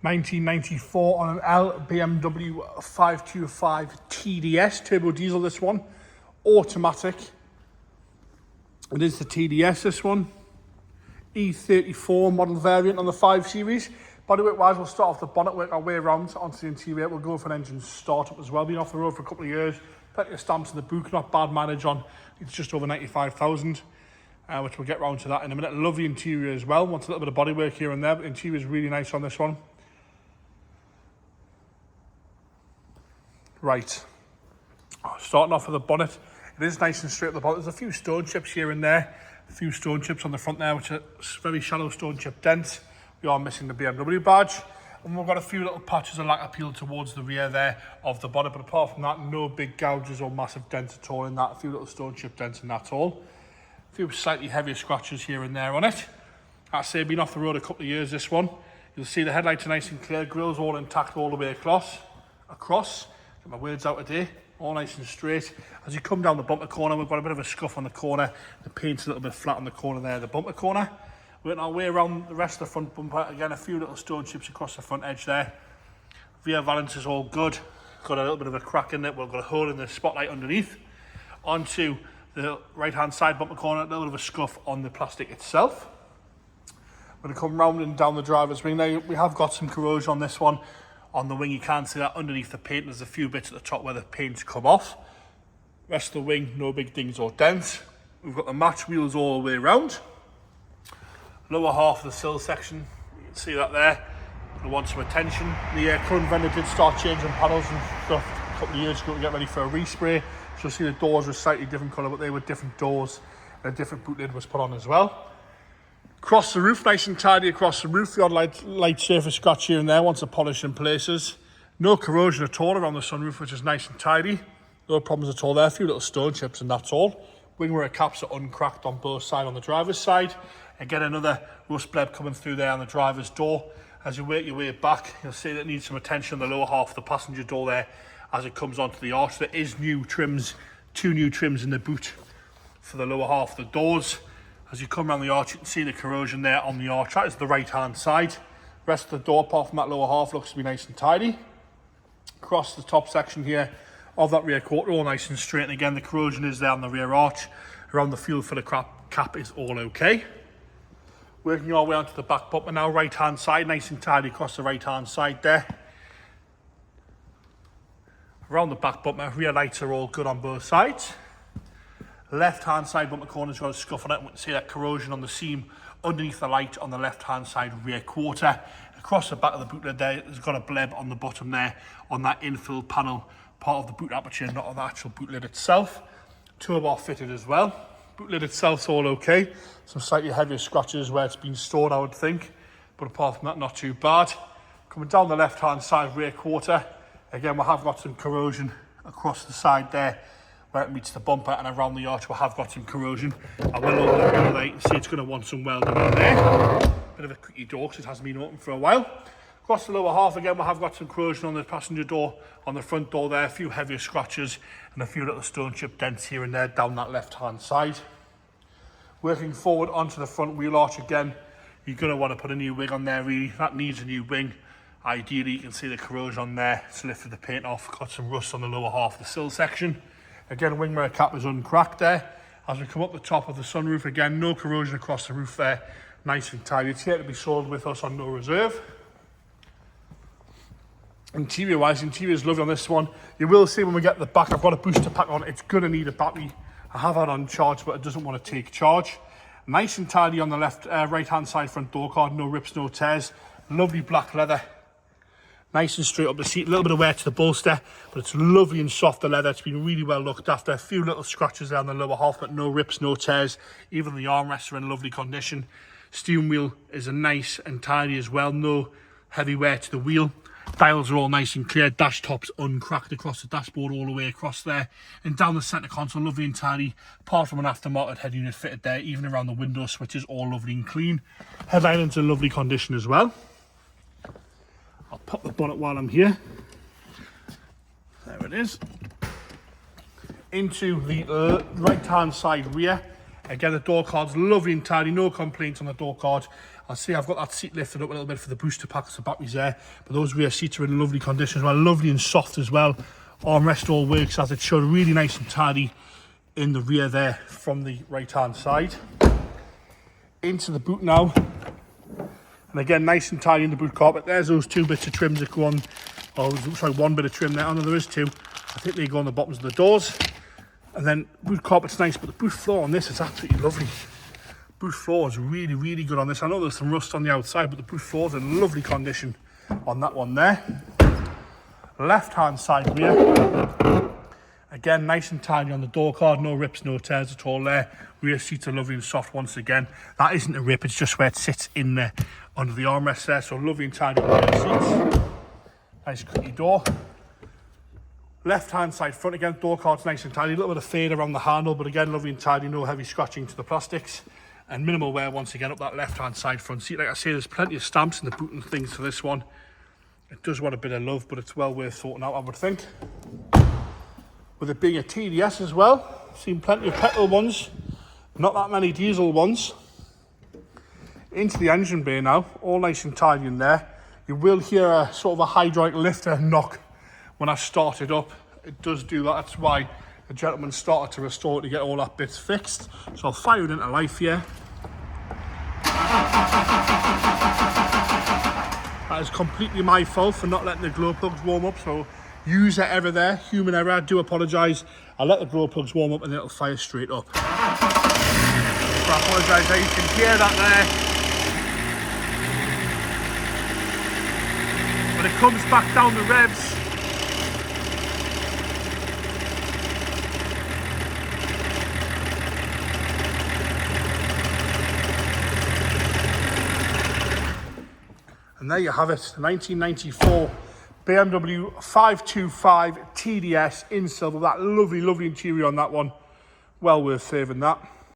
1994 on an L BMW 525 TDS, turbo diesel this one, automatic. It is the TDS this one, E34 model variant on the 5 Series. Bodywork wise, we'll start off the bonnet, work our way around onto the interior. We'll go for an engine startup as well. Been off the road for a couple of years, plenty of stamps in the book, not bad mileage on. It's just over 95,000, which we'll get round to that in a minute. Lovely interior as well. Want a little bit of bodywork here and there, but the interior is really nice on this one. Right, starting off with the bonnet. It is nice and straight at the bottom. There's a few stone chips here and there, a few stone chips on the front there, which are very shallow stone chip dents. We are missing the BMW badge, and we've got a few little patches of lack appeal towards the rear there of the bonnet, but apart from that, no big gouges or massive dents at all in that. A few little stone chip dents and that's all. A few slightly heavier scratches here and there on it. I say, been off the road a couple of years, this one. You'll see the headlights are nice and clear, grill's all intact all the way across. Get my words out today, all nice and straight. As you come down the bumper corner, we've got a bit of a scuff on the corner. The paint's a little bit flat on the corner there, the bumper corner. Working our way around the rest of the front bumper. Again, a few little stone chips across the front edge there. Rear valance is all good. Got a little bit of a crack in it. We've got a hole in the spotlight underneath. Onto the right-hand side bumper corner, a little bit of a scuff on the plastic itself. We're going to come round and down the driver's wing. Now, we have got some corrosion on this one. On the wing, you can't see that underneath the paint. There's a few bits at the top where the paint's come off. Rest of the wing, no big dings or dents. We've got the match wheels all the way around. Lower half of the sill section, you can see that there. Gonna want some attention. The current vendor did start changing panels and stuff a couple of years ago to get ready for a respray. So you'll see the doors were slightly different colour, but they were different doors, and a different boot lid was put on as well. Across the roof, nice and tidy across the roof. The odd light surface scratch here and there, wants a polish in places. No corrosion at all around the sunroof, which is nice and tidy. No problems at all there. A few little stone chips and that's all. Wing mirror caps are uncracked on both sides on the driver's side. Again, another rust bleb coming through there on the driver's door. As you work your way back, you'll see that it needs some attention on the lower half of the passenger door there as it comes onto the arch. There is new trims, 2 new trims in the boot for the lower half of the doors. As you come around the arch, you can see the corrosion there on the arch. That is the right-hand side. Rest of the door, apart from that lower half, looks to be nice and tidy. Across the top section here of that rear quarter, all nice and straight. And again, the corrosion is there on the rear arch. Around the fuel filler cap is all okay. Working our way onto the back bumper now, right-hand side, nice and tidy across the right-hand side there. Around the back bumper, rear lights are all good on both sides. Left-hand side bumper corner's got a scuff on it. We can see that corrosion on the seam underneath the light on the left-hand side rear quarter. Across the back of the boot lid there, there's got a bleb on the bottom there on that infill panel, part of the boot aperture, not on the actual boot lid itself. Tow bar fitted as well. Boot lid itself's all okay. Some slightly heavier scratches where it's been stored, I would think. But apart from that, not too bad. Coming down the left-hand side rear quarter, again, we have got some corrosion across the side there where it meets the bumper, and around the arch we have got some corrosion. I will open the door there, you can see it's going to want some welding in there. Bit of a quickie door because it hasn't been open for a while. Across the lower half again, we have got some corrosion on the passenger door, on the front door there, a few heavier scratches and a few little stone chip dents here and there down that left-hand side. Working forward onto the front wheel arch again, you're going to want to put a new wing on there really. That needs a new wing. Ideally, you can see the corrosion on there. It's lifted the paint off, got some rust on the lower half of the sill section. Again, wing mirror cap is uncracked there. As we come up the top of the sunroof, again, no corrosion across the roof there. Nice and tidy. It's here to be sold with us on no reserve. Interior wise, interior is lovely on this one. You will see when we get to the back, I've got a booster pack on. It's going to need a battery. I have had on charge, but it doesn't want to take charge. Nice and tidy on the left, right-hand side front door card. No rips, no tears. Lovely black leather. Nice and straight up the seat, a little bit of wear to the bolster, but it's lovely and soft, the leather. It's been really well looked after. A few little scratches there on the lower half, but no rips, no tears. Even the armrests are in lovely condition. Steering wheel is a nice and tidy as well. No heavy wear to the wheel. Dials are all nice and clear. Dash top's uncracked across the dashboard all the way across there. And down the centre console, lovely and tidy. Apart from an aftermarket head unit fitted there, even around the window switches, all lovely and clean. Headlining's in lovely condition as well. I'll pop the bonnet while I'm here. There it is. Into the right-hand side rear. Again, the door card's lovely and tidy, no complaints on the door card. I'll see I've got that seat lifted up a little bit for the booster pack, so the battery's there. But those rear seats are in lovely condition as well, lovely and soft as well. Armrest all works as it should, really nice and tidy in the rear there from the right hand side. Into the boot now. And again, nice and tidy in the boot carpet. There's those 2 bits of trims that go on, oh sorry, 1 bit of trim there. Oh no, there is 2. I think they go on the bottoms of the doors. And then boot carpet's nice, but the boot floor on this is absolutely lovely. Boot floor is really, really good on this. I know there's some rust on the outside, but the boot floor's in lovely condition on that one there. Left hand side rear. Again, nice and tidy on the door card, no rips, no tears at all there. Rear seats are lovely and soft once again. That isn't a rip, it's just where it sits in there under the armrest there. So lovely and tidy on the rear seats. Nice creaky door. Left hand side front again, door card's nice and tidy. A little bit of fade around the handle, but again, lovely and tidy, no heavy scratching to the plastics. And minimal wear once again up that left hand side front seat. Like I say, there's plenty of stamps in the boot and things for this one. It does want a bit of love, but it's well worth sorting out, I would think. With it being a TDS as well, I've seen plenty of petrol ones, not that many diesel ones. Into the engine bay now, all nice and tidy in there. You will hear a sort of a hydraulic lifter knock when I start it up. It does do that, that's why the gentleman started to restore it to get all that bits fixed. So I'll fire it into life here. That is completely my fault for not letting the glow plugs warm up, so user error there, human error, I do apologise. I'll let the glow plugs warm up and then it'll fire straight up. So I apologise there, you can hear that there. When it comes back down the revs, and there you have it, the 1994 BMW 525 TDS in silver. That lovely, lovely interior on that one. Well worth saving that.